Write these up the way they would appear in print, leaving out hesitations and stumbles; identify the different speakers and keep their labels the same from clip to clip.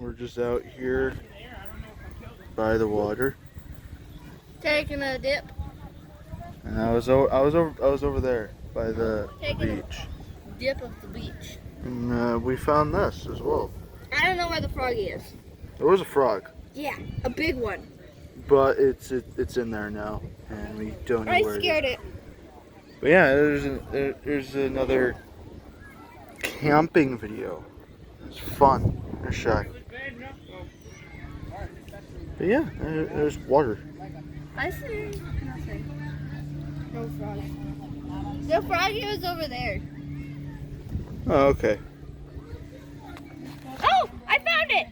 Speaker 1: We're just out here by the water.
Speaker 2: Taking a dip.
Speaker 1: And I was over there by the
Speaker 2: Taking
Speaker 1: beach.
Speaker 2: a dip of the beach.
Speaker 1: And we found this as well.
Speaker 2: I don't know where the frog is.
Speaker 1: There was a frog,
Speaker 2: Yeah, a big one.
Speaker 1: but it's in there now, and we don't know
Speaker 2: I
Speaker 1: where
Speaker 2: scared
Speaker 1: it is.
Speaker 2: it.
Speaker 1: But yeah, there's another camping video. It's fun. It's shy. But yeah, there's water.
Speaker 2: I see nothing. No frog. The froggy was over there.
Speaker 1: Oh, okay.
Speaker 2: Oh, I found it!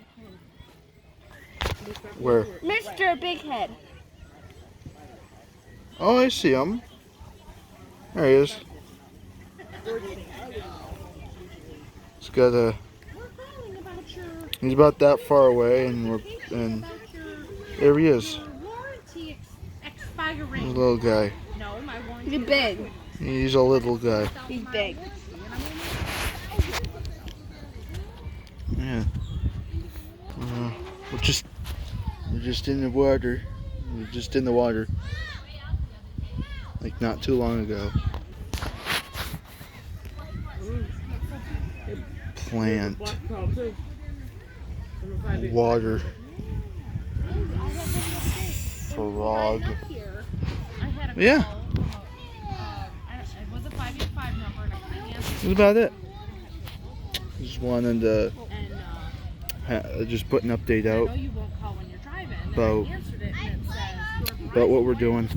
Speaker 1: Where?
Speaker 2: Mr. Big Head.
Speaker 1: Oh, I see him. There he is. He's got a. He's about that far away, and there he is. He's a little guy.
Speaker 2: He's big.
Speaker 1: He's a little guy.
Speaker 2: He's big.
Speaker 1: Yeah. We're just in the water. We're just in the water. Like not too long ago. Plant. Water. Frog. Yeah. That's about it. Just wanted to just put an update out about what we're doing.